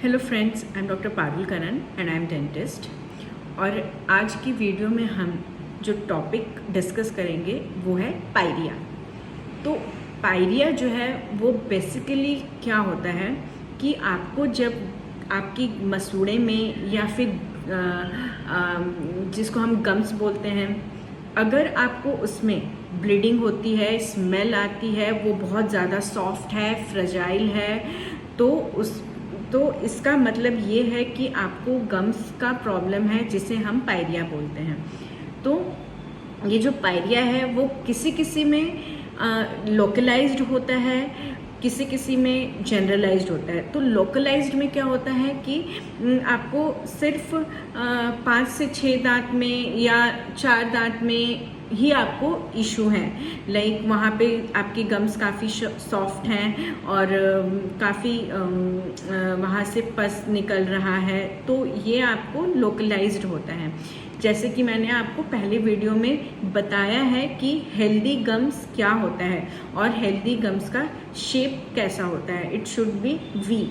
Hello friends, I am doctor Parul Karan and I am dentist. और आज की video में हम जो टॉपिक डिस्कस करेंगे वो है पायरिया। तो पायरिया जो है वो बेसिकली क्या होता है कि आपको जब आपकी मसूड़े में या फिर जिसको हम गम्स बोलते हैं, अगर आपको उसमें ब्लीडिंग होती है, स्मेल आती है, वो बहुत ज़्यादा सॉफ्ट है, फ्रेजाइल है, तो इसका मतलब ये है कि आपको गम्स का प्रॉब्लम है जिसे हम पायरिया बोलते हैं। तो ये जो पायरिया है वो किसी किसी में लोकलाइज्ड होता है, किसी किसी में जनरलाइज्ड होता है। तो लोकलाइज्ड में क्या होता है कि आपको सिर्फ 5 से 6 दांत में या 4 दांत में ही आपको इशू है। लाइक वहाँ पे आपकी गम्स काफ़ी सॉफ्ट हैं और काफ़ी वहाँ से पस निकल रहा है, तो ये आपको लोकलाइज्ड होता है। जैसे कि मैंने आपको पहले वीडियो में बताया है कि हेल्दी गम्स क्या होता है और हेल्दी गम्स का शेप कैसा होता है। It should be V.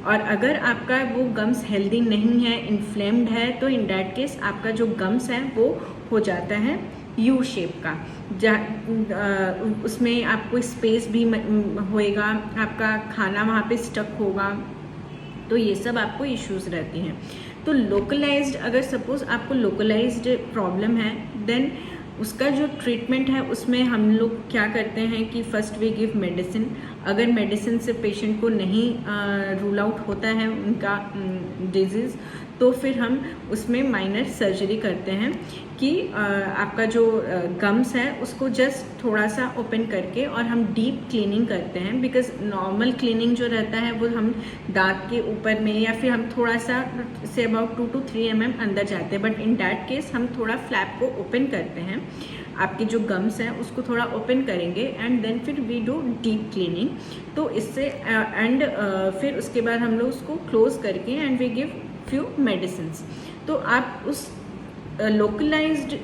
और अगर आपका वो गम्स हेल्दी नहीं है, इन्फ्लेम्ड है, तो इन डैट केस आपका जो गम्स है वो हो जाता है यू शेप का। उसमें आपको स्पेस भी होएगा, आपका खाना वहाँ पे स्टक होगा, तो ये सब आपको इश्यूज रहती हैं। तो लोकलाइज्ड, अगर सपोज आपको लोकलाइज्ड प्रॉब्लम है, देन उसका जो ट्रीटमेंट है उसमें हम लोग क्या करते हैं कि फर्स्ट वी गिव मेडिसिन। अगर मेडिसिन से पेशेंट को नहीं रूल आउट होता है उनका डिजीज़, तो फिर हम उसमें माइनर सर्जरी करते हैं कि आपका जो गम्स है उसको जस्ट थोड़ा सा ओपन करके और हम डीप क्लीनिंग करते हैं। बिकॉज नॉर्मल क्लीनिंग जो रहता है वो हम दांत के ऊपर में या फिर हम थोड़ा सा से अबाउट 2 to 3 mm अंदर जाते हैं, बट इन डैट केस हम थोड़ा फ्लैप को ओपन करते हैं। आपके जो गम्स हैं उसको थोड़ा ओपन करेंगे एंड देन फिर वी डू डीप क्लीनिंग। तो इससे फिर उसके बाद हम लोग उसको क्लोज करके and we give few medicines. तो आप उस लोकलाइज्ड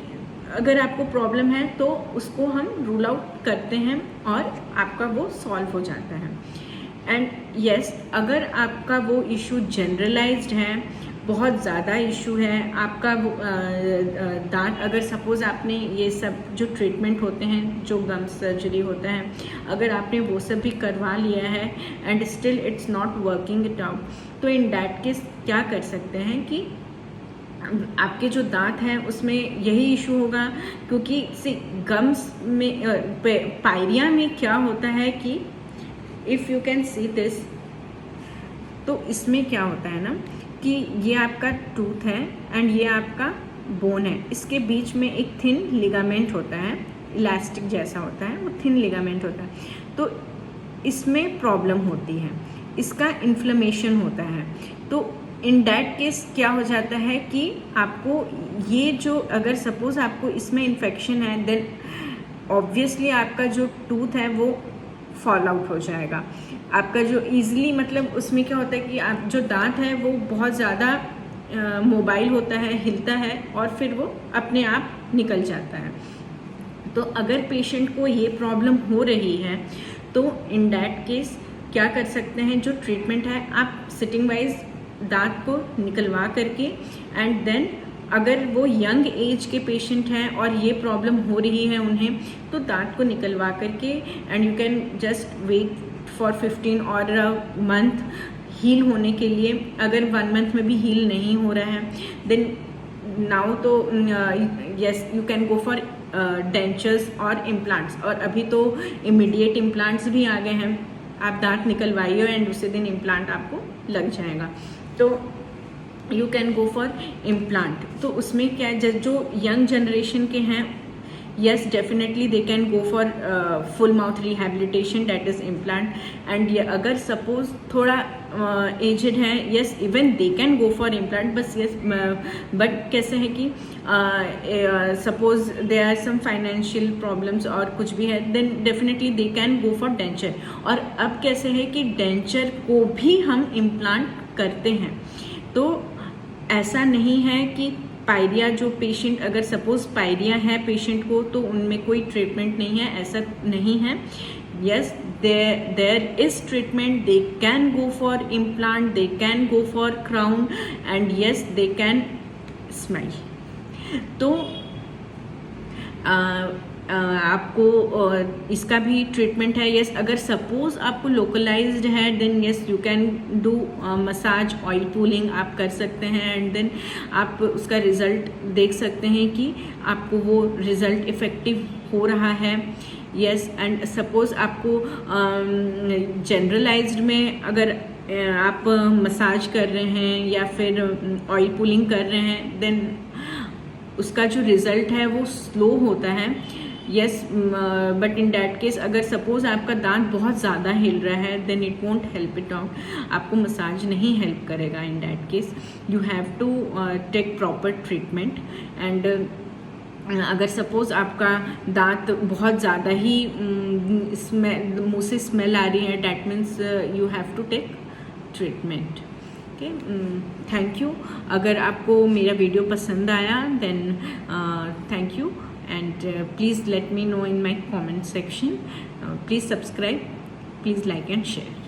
अगर आपको प्रॉब्लम है तो उसको हम रूल आउट करते हैं और आपका वो सॉल्व हो जाता है। एंड यस, अगर आपका वो इशू जनरलाइज्ड है, बहुत ज़्यादा इशू है आपका दांत, अगर सपोज़ आपने ये सब जो ट्रीटमेंट होते हैं, जो गम सर्जरी होता है, अगर आपने वो सब भी करवा लिया है and still it's not working it out, तो इन डैट केस क्या कर सकते हैं कि आपके जो दांत हैं उसमें यही इशू होगा। क्योंकि गम्स में पायरिया में क्या होता है कि if you can see this, तो इसमें क्या होता है ना कि ये आपका टूथ है एंड ये आपका बोन है, इसके बीच में एक थिन लिगामेंट होता है, इलास्टिक जैसा होता है, वो थिन लिगामेंट होता है। तो इसमें प्रॉब्लम होती है, इसका इन्फ्लेमेशन होता है। तो इन डैट केस क्या हो जाता है कि आपको ये जो, अगर सपोज आपको इसमें इन्फेक्शन है, देन ऑब्वियसली आपका जो टूथ है वो फॉल आउट हो जाएगा। आपका जो ईजिली, मतलब उसमें क्या होता है कि आप जो दांत है वो बहुत ज़्यादा मोबाइल होता है, हिलता है और फिर वो अपने आप निकल जाता है। तो अगर पेशेंट को ये प्रॉब्लम हो रही है तो इन डैट केस क्या कर सकते हैं, जो ट्रीटमेंट है आप सिटिंग वाइज दांत को निकलवा करके एंड देन अगर वो यंग एज के पेशेंट हैं और ये प्रॉब्लम हो रही है उन्हें, तो दांत को निकलवा करके and you can just wait for 15 और मंथ हील होने के लिए। अगर 1 month में भी हील नहीं हो रहा है, देन नाउ तो yes you can go for dentures और इम्प्लांट्स। और अभी तो इमीडिएट इम्प्लांट्स भी आ गए हैं, आप दांत निकलवाइए एंड उसी दिन इम्प्लांट आपको लग जाएगा। तो you can go for implant. तो उसमें क्या है, जो यंग जनरेशन के हैं, yes definitely they can go for full mouth rehabilitation, that is implant. and ये अगर suppose थोड़ा aged है, yes even they can go for implant, बस yes but कैसे है कि suppose there are some financial problems और कुछ भी है, then definitely they can go for denture. और अब कैसे है कि denture को भी हम implant करते हैं। तो ऐसा नहीं है कि पायरिया जो पेशेंट, अगर सपोज पायरिया है पेशेंट को, तो उनमें कोई ट्रीटमेंट नहीं है, ऐसा नहीं है। yes, there is treatment. They can go for implant, they can go for crown, and yes, they can smile. तो आपको इसका भी ट्रीटमेंट है. यस, अगर सपोज आपको लोकलाइज्ड है then yes you can do massage, oil pulling आप कर सकते हैं, एंड देन आप उसका रिज़ल्ट देख सकते हैं कि आपको वो रिज़ल्ट इफ़ेक्टिव हो रहा है. यस, एंड सपोज आपको जनरलाइज्ड में अगर आप मसाज कर रहे हैं या फिर ऑयल पुलिंग कर रहे हैं देन उसका जो रिज़ल्ट है वो स्लो होता है. Yes, but in that case अगर सपोज आपका दांत बहुत ज़्यादा हिल रहा है then it won't help it out. आपको मसाज नहीं हेल्प करेगा. In that case you have to take proper treatment. And अगर सपोज आपका दांत बहुत ज़्यादा ही मुँह से स्मेल आ रही है, that means you have to take treatment. Okay, thank you. अगर आपको मेरा वीडियो पसंद आया then thank you, and please let me know in my comment section. Please subscribe, please like and share.